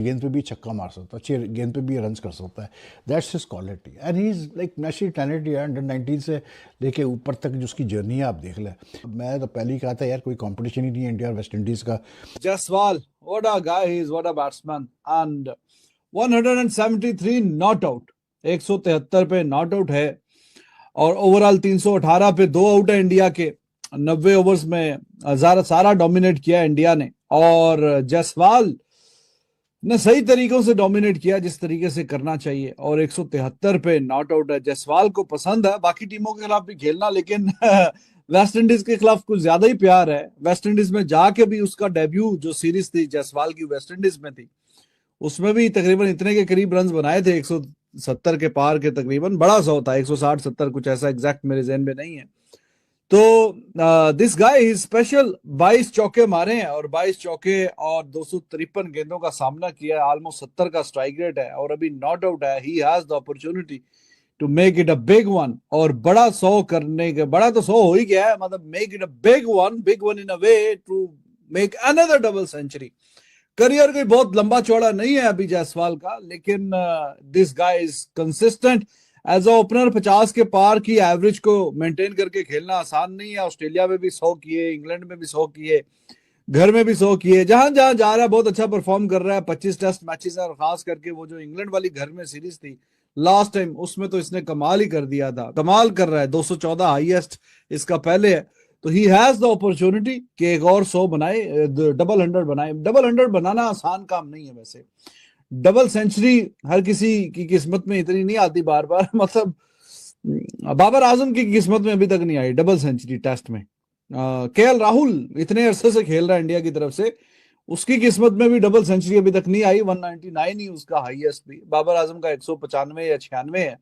गेंद पे भी छक्का मार सकता है, अच्छी गेंद पे भी रन कर सकता है। That's his quality and he is like national talent है। अंडर 19 से लेके ऊपर तक जो उसकी जर्नी है आप देख लें। मैं तो पहले ही कहा था यार, कोई कंपटीशन ही नहीं है इंडिया और वेस्ट इंडीज़ का। Jaiswal, what a guy he is, what a batsman. And 173 not out, 173 पे नॉट आउट है और ओवरऑल 318 पे 2 आउट है इंडिया के। 90 ओवर्स में सारा डोमिनेट किया इंडिया ने और जायसवाल ने सही तरीकों से डोमिनेट किया जिस तरीके से करना चाहिए और 173 पे नॉट आउट है। जायसवाल को पसंद है बाकी टीमों के खिलाफ भी खेलना, लेकिन वेस्ट इंडीज के खिलाफ कुछ ज्यादा ही प्यार है। वेस्ट इंडीज में जाके भी उसका डेब्यू जो सीरीज थी जायसवाल की वेस्ट इंडीज में थी, उसमें भी तकरीबन इतने के करीब रन बनाए थे, 170 के पार के तकरीबन। बड़ा सा होता है 160-70 कुछ ऐसा, एग्जैक्ट मेरे जहन में नहीं है। तो दिस गाय ही स्पेशल, 22 चौके मारे हैं और 22 चौके और 253 गेंदों का सामना किया है। ऑलमोस्ट 70 का स्ट्राइक रेट है और अभी नॉट आउट है। He has the opportunity to make it a big one, और बड़ा 100 करने के, बड़ा तो 100 हो ही गया है, मतलब make it a big one in a way to make another double century. Career कोई बहुत लंबा चौड़ा नहीं है अभी जायसवाल का, लेकिन this guy is consistent as a opener. 50 के पार की एवरेज को मेंटेन करके खेलना आसान नहीं है। ऑस्ट्रेलिया में भी 100 किए, इंग्लैंड में भी 100 किए, घर में भी 100 किए, जहां जहां जा रहा है बहुत अच्छा परफॉर्म कर रहा है। 25 टेस्ट मैचेस है और खास करके वो जो इंग्लैंड वाली घर में सीरीज थी लास्ट टाइम, उसमें तो इसने कमाल ही कर दिया था। कमाल कर रहा है, 214 हाईएस्ट इसका पहले है। तो ही हैज द अपॉर्चुनिटी कि एक और 100 बनाए, डबल 100 बनाए। डबल 100 बनाना आसान काम नहीं है वैसे। डबल सेंचुरी हर किसी की किस्मत में इतनी नहीं आती बार बार मतलब बाबर आजम की किस्मत में अभी तक नहीं आई डबल सेंचुरी टेस्ट में। केएल राहुल इतने अरसे से खेल रहा है इंडिया की तरफ से, उसकी किस्मत में भी डबल सेंचुरी अभी तक नहीं आई। 199 ही उसका हाईएस्ट भी, बाबर आजम का 195 या 96 है।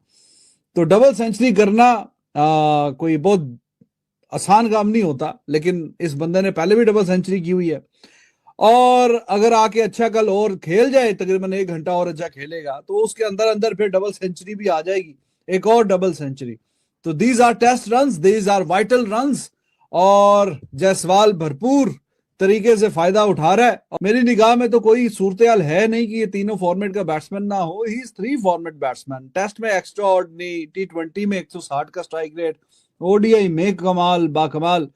तो डबल सेंचुरी करना कोई बहुत आसान काम नहीं होता, लेकिन इस बंदे ने पहले भी डबल सेंचुरी की हुई है और अगर आके अच्छा कल और खेल जाए, तकरीबन 1 घंटा और अच्छा खेलेगा, तो उसके अंदर अंदर फिर डबल सेंचुरी भी आ जाएगी, एक और डबल सेंचुरी। तो these are test runs, these are vital runs और जायसवाल भरपूर तरीके से फायदा उठा रहा है। और मेरी निगाह में तो कोई सूरत हाल है नहीं कि ये तीनों फॉर्मेट का बैट्समैन ना हो। He is 3 format batsman. Test में एक्स्ट्रा ऑर्डिनरी, T20 में 160 का स्ट्राइक रेट, ओडीआई में कमाल बाकमाल।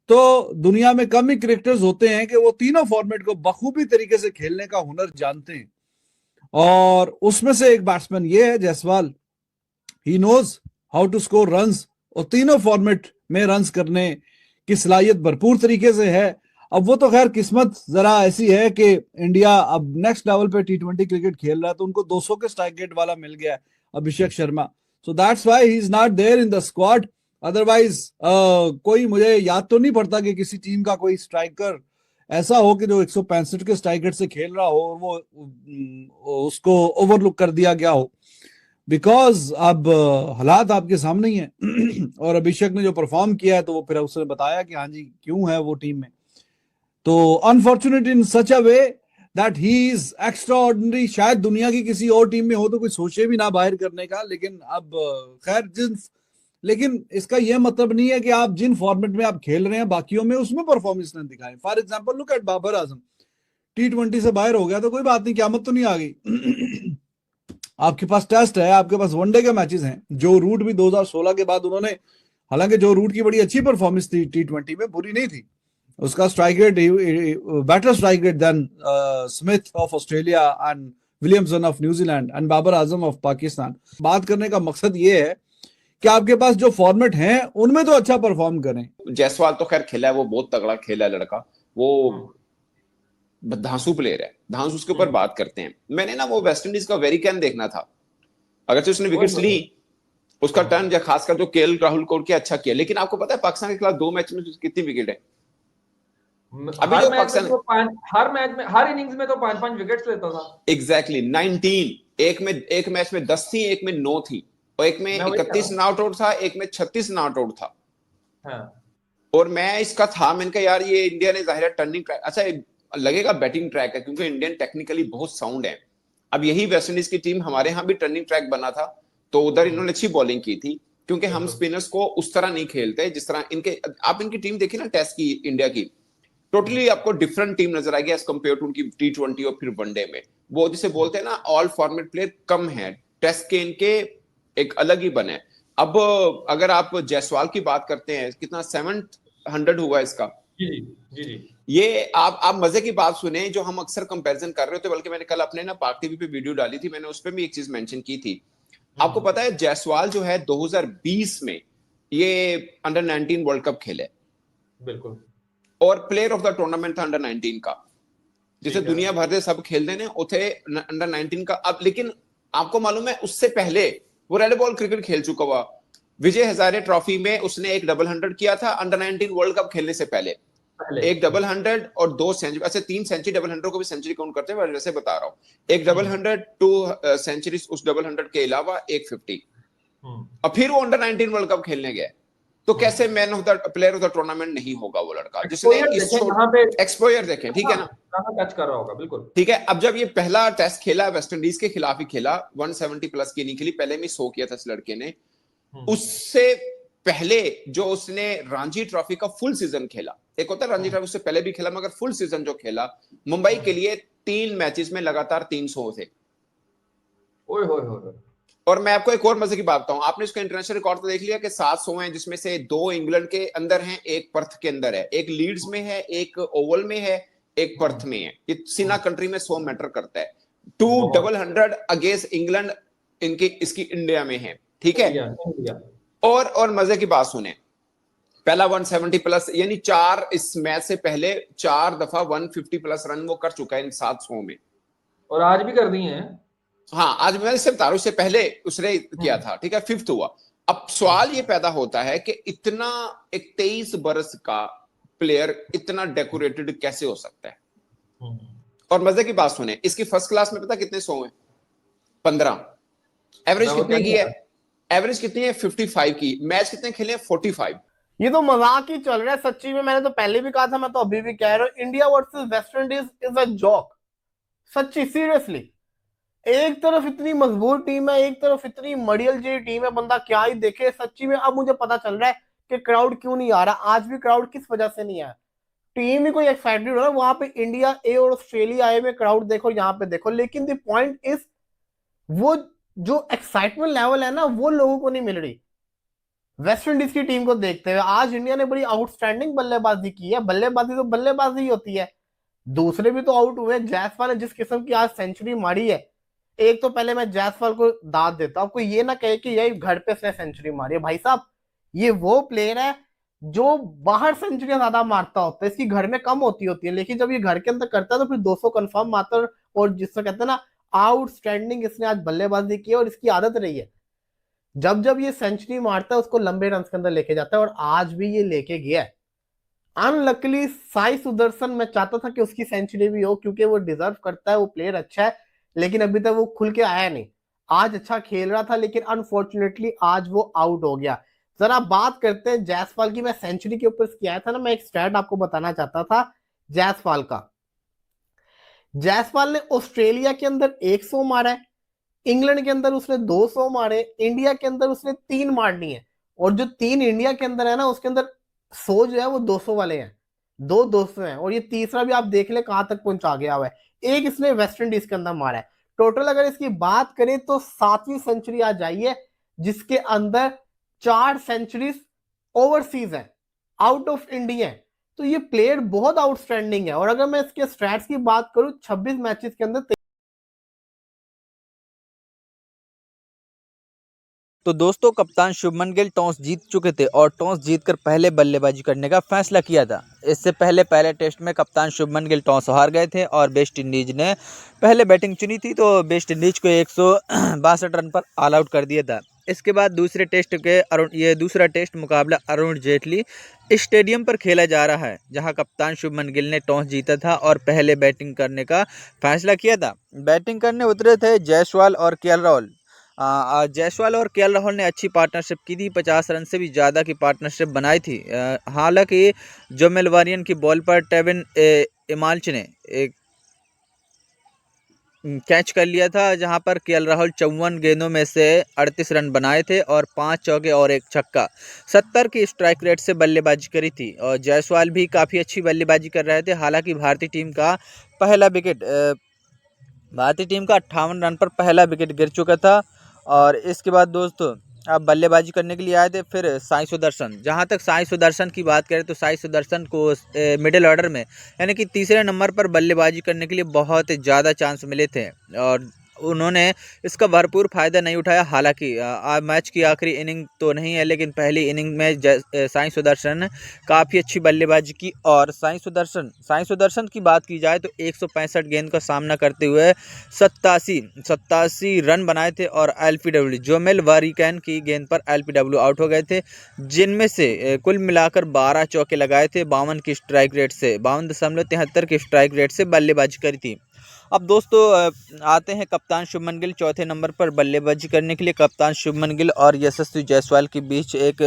तो दुनिया में कम ही क्रिकेटर्स होते हैं कि वो तीनों फॉर्मेट को बखूबी तरीके से खेलने का हुनर जानते हैं और उसमें से एक बैट्समैन ये है Jaiswal. He knows how to score runs और तीनों फॉर्मेट में रन्स करने की सलाहियत भरपूर तरीके से है। अब वो तो खैर किस्मत जरा ऐसी है कि इंडिया अब नेक्स्ट लेवल पे T20 क्रिकेट खेल रहा है, तो उनको 200 के स्ट्राइक रेट वाला मिल गया है, Abhishek Sharma. So that's why he is not there in the squad. Otherwise कोई मुझे याद तो नहीं पड़ता कि किसी टीम का कोई स्ट्राइकर ऐसा हो कि जो 165 के स्ट्राइक रेट से खेल रहा हो और वो उसको ओवरलुक कर दिया गया हो। बिकॉज अब हालात आपके सामने ही है और अभिषेक ने जो परफॉर्म किया है, तो वो फिर उसने बताया कि हाँ जी क्यों है वो टीम में। तो unfortunate in such a way that he is extra ordinary. शायद दुनिया की किसी और टीम में हो तो कोई सोचे भी ना बाहर करने का, लेकिन अब खैर लेकिन इसका यह मतलब नहीं है कि आप जिन फॉर्मेट में आप खेल रहे हैं बाकियों में उसमें परफॉर्मेंस ना दिखाएं। For example look at Babar Azam, T20 से बाहर हो गया तो कोई बात नहीं, क़यामत तो नहीं आ गई। आपके पास टेस्ट है, आपके पास वनडे के मैचेस हैं। जो रूट भी 2016 के बाद उन्होंने, हालांकि जो रूट की बड़ी अच्छी परफॉर्मेंस थी T20 में, बुरी नहीं थी। उसका strike rate better strike rate then Smith of Australia and Williamson of New Zealand and Babar Azam of Pakistan. बात करने का मकसद ये है कि आपके पास जो फॉर्मेट हैं उनमें तो अच्छा परफॉर्म करें। जायसवाल तो खैर खेला है, वो बहुत तगड़ा खेला है लड़का, वो धांसू प्लेयर है। धांसू उसके ऊपर बात करते हैं। मैंने ना वो वेस्ट इंडीज का वेरी कैन देखना था, अगर से उसने विकेट्स ली, उसका टर्न या खासकर जो केएल राहुल को क्या अच्छा किया। लेकिन आपको पता है पाकिस्तान के खिलाफ 2 मैच में कितनी विकेट है? अभी जो पाकिस्तान हर मैच में, हर इनिंग्स में तो 5-5 विकेट्स लेता था। एग्जैक्टली 19। एक मैच में 10 थी, एक में 9 थी, और एक में 31 नॉट आउट था, एक में 36 नॉट आउट था। हाँ। और मैं इसका था, मैंने कहा यार ये इंडिया ने जाहिर है टर्निंग ट्रैक, अच्छा लगेगा बैटिंग ट्रैक है क्योंकि इंडियन टेक्निकली बहुत साउंड है। अब यही वेस्ट इंडीज की टीम हमारे यहाँ भी टर्निंग ट्रैक बना था, तो उधर इन्होंने अच्छी बॉलिंग की थी क्योंकि हम स्पिनर्स को उस तरह नहीं खेलते जिस तरह इनके। आप इनकी टीम देखिए ना टेस्ट की इंडिया की, टोटली आपको डिफरेंट टीम नजर आएगी एज कम्पेयर टू उनकी T20 और फिर वनडे में। वो जिसे बोलते हैं ना ऑल फॉर्मेट प्लेयर कम है, टेस्ट के इनके एक अलग ही बने। अब अगर आप जायसवाल की बात करते हैं, कितना 700 हुआ इसका। जी जी जी। ये आप मजे की बात सुने, जो हम अक्सर कंपैरिजन कर रहे थे, बल्कि मैंने कल अपने ना पाक टीवी पे वीडियो डाली थी, मैंने उस पर भी एक चीज मेंशन की थी। आपको पता है जायसवाल जो है 2020 में ये अंडर 19 वर्ल्ड कप खेले, बिल्कुल, और प्लेयर ऑफ द टूर्नामेंट था अंडर 19 का, जिसे दुनिया भर से सब खेलते ने उथे अंडर 19 का। अब लेकिन आपको मालूम है उससे पहले वो रेड बॉल क्रिकेट खेल चुका हुआ। विजय हजारे ट्रॉफी में उसने एक डबल 100 किया था अंडर 19 वर्ल्ड कप खेलने से पहले। एक डबल 100 और 2 सेंचुरी, अच्छा 3 सेंचुरी, डबल 100 को भी सेंचुरी काउंट करते हैं, वैसे बता रहा हूं। एक डबल 100, 2 सेंचुरीज उस डबल 100 के अलावा, एक 50। और फिर वो अंडर 19 वर्ल्ड कप खेलने गए। तो कैसे man of the player of the tournament नहीं होगा वो लड़का, जिसने इस एक्सपोजर देखें, ठीक है ना, टच कर रहा होगा, बिल्कुल ठीक है। अब जब ये पहला टेस्ट खेला वेस्ट इंडीज के खिलाफ ही खेला, 170 प्लस की नहीं खेली, पहले में 100 किया था इस लड़के ने। उससे पहले जो उसने रणजी ट्रॉफी का फुल सीजन खेला, एक होता है रणजी ट्रॉफी, उससे पहले भी खेला, मगर फुल सीजन जो खेला मुंबई के लिए 3 मैचेस में लगातार 300 थे। ओए होए होए। और मैं आपको एक और मजे की बात बताऊं, आपने इसका इंटरनेशनल रिकॉर्ड तो देख लिया कि 700 हैं, जिसमें से 2 इंग्लैंड के अंदर हैं, एक पर्थ के अंदर है, एक लीड्स में है, एक ओवल में है, एक पर्थ में है। ये सीना कंट्री में 100 मैटर करता है। 2 डबल 100 अगेंस्ट इंग्लैंड इनकी इसकी इंडिया में है, ठीक है। और मजे की बात सुने, पहला 170 प्लस, यानी 4 इस मैच से पहले 4 दफा 150 प्लस रन वो कर चुका है इन 700 में, और आज भी कर दिए हैं। हाँ, आज मैं इससे बता रहा हूं, इससे पहले उसने किया था, ठीक है, 5th हुआ। अब सवाल ये पैदा होता है कि इतना एक 23 बरस का प्लेयर इतना डेकोरेटेड कैसे हो सकता है। और मजे की बात सुने, इसकी फर्स्ट क्लास में पता कितने 100 हैं? 15। एवरेज कितने की है? एवरेज कितनी है? 55 की। मैच कितने खेले हैं? 45। ये तो मजाक ही चल रहा है सच्ची में। मैंने तो पहले भी कहा था, मैं तो अभी भी कह रहा हूं, India versus West Indies is a joke. सच्ची, सीरियसली। एक तरफ इतनी मजबूत टीम है, एक तरफ इतनी मडियल जी टीम है, बंदा क्या ही देखे सच्ची में। अब मुझे पता चल रहा है कि क्राउड क्यों नहीं आ रहा। आज भी क्राउड किस वजह से नहीं आया, टीम ही कोई एक्साइटेड हो रहा है। वहां पे इंडिया ए और ऑस्ट्रेलिया ए में क्राउड देखो, यहाँ पे देखो, लेकिन द पॉइंट इज वो जो एक्साइटमेंट लेवल है ना, वो लोगों को नहीं मिल रही। वेस्ट इंडीज की टीम को देखते हुए आज इंडिया ने बड़ी आउटस्टैंडिंग बल्लेबाजी की है। बल्लेबाजी तो बल्लेबाजी ही होती है, दूसरे भी तो आउट हुए। जायसवाल ने जिस किस्म की आज सेंचुरी मारी है, एक तो पहले मैं जायसवाल को दाद देता हूं, कोई ये ना कहे कि यही घर पे उसने सेंचुरी मारी है। भाई साहब, ये वो प्लेयर है जो बाहर सेंचुरियां ज्यादा मारता होता है, इसकी घर में कम होती है, लेकिन जब ये घर के अंदर करता है तो फिर 200 कंफर्म मारता है। और जिससे कहते हैं ना आउटस्टैंडिंग, इसने आज बल्लेबाजी की है और इसकी आदत रही है, जब जब ये सेंचुरी मारता है उसको लंबे रन के अंदर लेके जाता है, और आज भी ये लेके गया है। अनलकली साई सुदर्शन, मैं चाहता था कि उसकी सेंचुरी भी हो, क्योंकि वो डिजर्व करता है, वो प्लेयर अच्छा है, लेकिन अभी तक वो खुल के आया नहीं। आज अच्छा खेल रहा था, लेकिन अनफॉर्चुनेटली आज वो आउट हो गया। जरा बात करते हैं जायसवाल की। मैं सेंचुरी के ऊपर किया था ना, मैं एक स्टैट आपको बताना चाहता था जायसवाल का। जायसवाल ने ऑस्ट्रेलिया के अंदर 100 मारा है, इंग्लैंड के अंदर उसने 200 मारे, इंडिया के अंदर उसने 3 मारनी है, और जो 3 इंडिया के अंदर है ना, उसके अंदर 100 जो है वो 200 वाले हैं, 2 200 हैं, और ये तीसरा भी आप देख ले कहां तक पहुंचा गया हुआ है। एक इसने वेस्ट इंडीज के अंदर मारा है। टोटल अगर इसकी बात करें तो 7वीं सेंचुरी आ जाइए, जिसके अंदर 4 सेंचुरीज ओवरसीज है, आउट ऑफ इंडिया है। तो ये प्लेयर बहुत आउटस्टैंडिंग है। और अगर मैं इसके स्टैट्स की बात करूं, 26 मैचेस के अंदर तो दोस्तों, कप्तान शुभमन गिल टॉस जीत चुके थे और टॉस जीतकर पहले बल्लेबाजी करने का फैसला किया था। इससे पहले टेस्ट में कप्तान शुभमन गिल टॉस हार गए थे और वेस्ट इंडीज ने पहले बैटिंग चुनी थी, तो वेस्ट इंडीज को 162 रन पर ऑल आउट कर दिया था। इसके बाद दूसरा टेस्ट मुकाबला अरुण जेटली स्टेडियम पर खेला जा रहा है, जहां कप्तान शुभमन गिल ने टॉस जीता था और पहले बैटिंग करने का फैसला किया था। बैटिंग करने उतरे थे जायसवाल और केएल राहुल। जायसवाल और केएल राहुल ने अच्छी पार्टनरशिप की थी, 50 रन से भी ज़्यादा की पार्टनरशिप बनाई थी। हालांकि जो मेलवारियन की बॉल पर टेविन इमाल्च ने एक कैच कर लिया था, जहां पर केएल राहुल 54 गेंदों में से 38 रन बनाए थे और 5 चौके और 1 छक्का 70 की स्ट्राइक रेट से बल्लेबाजी करी थी। और जायसवाल भी काफ़ी अच्छी बल्लेबाजी कर रहे थे। हालांकि भारतीय टीम का 58 रन पर पहला विकेट गिर चुका था। और इसके बाद दोस्तों अब बल्लेबाजी करने के लिए आए थे फिर साई सुदर्शन। जहां तक साई सुदर्शन की बात करें तो साई सुदर्शन को मिडिल ऑर्डर में यानी कि तीसरे नंबर पर बल्लेबाजी करने के लिए बहुत ज़्यादा चांस मिले थे और उन्होंने इसका भरपूर फ़ायदा नहीं उठाया। हालांकि मैच की आखिरी इनिंग तो नहीं है, लेकिन पहली इनिंग में साई सुदर्शन ने काफ़ी अच्छी बल्लेबाजी की। और साई सुदर्शन की बात की जाए तो 165 गेंद का सामना करते हुए 87 रन बनाए थे और एलपीडब्ल्यू जोमेल वारिकैन की गेंद पर एलपीडब्ल्यू आउट हो गए थे, जिनमें से कुल मिलाकर 12 चौके लगाए थे 52 की स्ट्राइक रेट से 52.73 की स्ट्राइक रेट से बल्लेबाजी करी थी। अब दोस्तों आते हैं कप्तान शुभमन गिल चौथे नंबर पर बल्लेबाजी करने के लिए। कप्तान शुभमन गिल और यशस्वी जायसवाल के बीच एक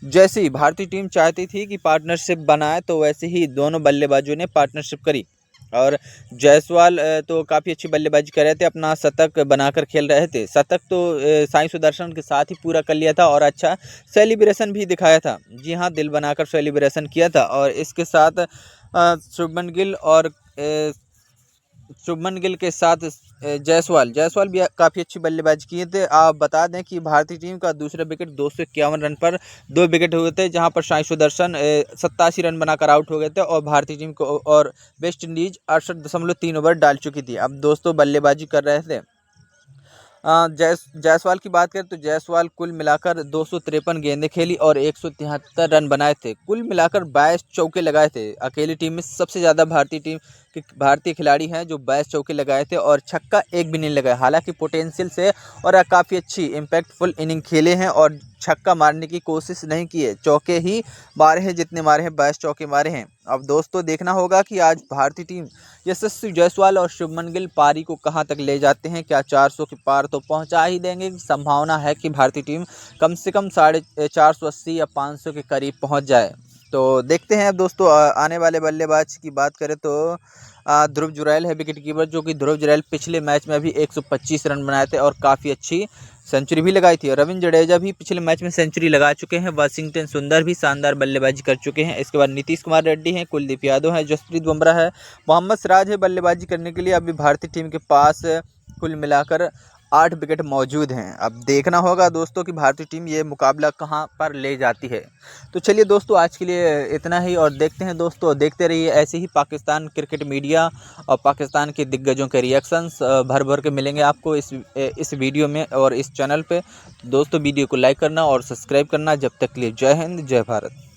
जैसी भारतीय टीम चाहती थी कि पार्टनरशिप बनाए, तो वैसे ही दोनों बल्लेबाजों ने पार्टनरशिप करी। और जायसवाल तो काफ़ी अच्छी बल्लेबाजी कर रहे थे, अपना शतक बनाकर खेल रहे थे। शतक तो साई सुदर्शन के साथ ही पूरा कर लिया था और अच्छा सेलिब्रेशन भी दिखाया था। जी हाँ, दिल बनाकर सेलिब्रेशन किया था। और इसके साथ शुभमन गिल के साथ जायसवाल भी काफ़ी अच्छी बल्लेबाजी किए थे। आप बता दें कि भारतीय टीम का दूसरा विकेट 251 रन पर 2 विकेट हुए थे, जहां पर साई सुदर्शन 87 रन बनाकर आउट हो गए थे और भारतीय टीम को और वेस्ट इंडीज 68.3 ओवर डाल चुकी थी। अब दोस्तों बल्लेबाजी कर रहे थे जायसवाल की बात करें तो जायसवाल कुल मिलाकर 253 गेंदें खेली और 173 रन बनाए थे। कुल मिलाकर 22 चौके लगाए थे। अकेली टीम में सबसे ज़्यादा भारतीय खिलाड़ी हैं जो 22 चौके लगाए थे और छक्का एक भी नहीं लगाया। हालांकि पोटेंशियल से और काफ़ी अच्छी इम्पैक्टफुल इनिंग खेले हैं और छक्का मारने की कोशिश नहीं की है, चौके ही मारे हैं, जितने मारे हैं 22 चौके मारे हैं। अब दोस्तों देखना होगा कि आज भारतीय टीम यशस्वी जायसवाल और शुभमन गिल पारी को कहां तक ले जाते हैं। क्या 400 के पार तो पहुंचा ही देंगे? संभावना है कि भारतीय टीम कम से कम 480 या 500 के करीब पहुंच जाए। तो देखते हैं। अब दोस्तों आने वाले बल्लेबाज की बात करें तो ध्रुव जुरैल है विकेट कीपर, जो कि ध्रुव जुरैल पिछले मैच में भी 125 रन बनाए थे और काफ़ी अच्छी सेंचुरी भी लगाई थी। और रविंद्र जडेजा भी पिछले मैच में सेंचुरी लगा चुके हैं। वाशिंगटन सुंदर भी शानदार बल्लेबाजी कर चुके हैं। इसके बाद नीतीश कुमार रेड्डी हैं, कुलदीप यादव है, जसप्रीत बुमराह है, मोहम्मद सिराज है बल्लेबाजी करने के लिए। अभी भारतीय टीम के पास कुल मिलाकर 8 विकेट मौजूद हैं। अब देखना होगा दोस्तों कि भारतीय टीम ये मुकाबला कहां पर ले जाती है। तो चलिए दोस्तों, आज के लिए इतना ही और देखते हैं दोस्तों, देखते रहिए ऐसे ही पाकिस्तान क्रिकेट मीडिया और पाकिस्तान के दिग्गजों के रिएक्शंस भर भर के मिलेंगे आपको इस वीडियो में और इस चैनल पे। दोस्तों वीडियो को लाइक करना और सब्सक्राइब करना। जब तक के लिए जय हिंद, जय भारत।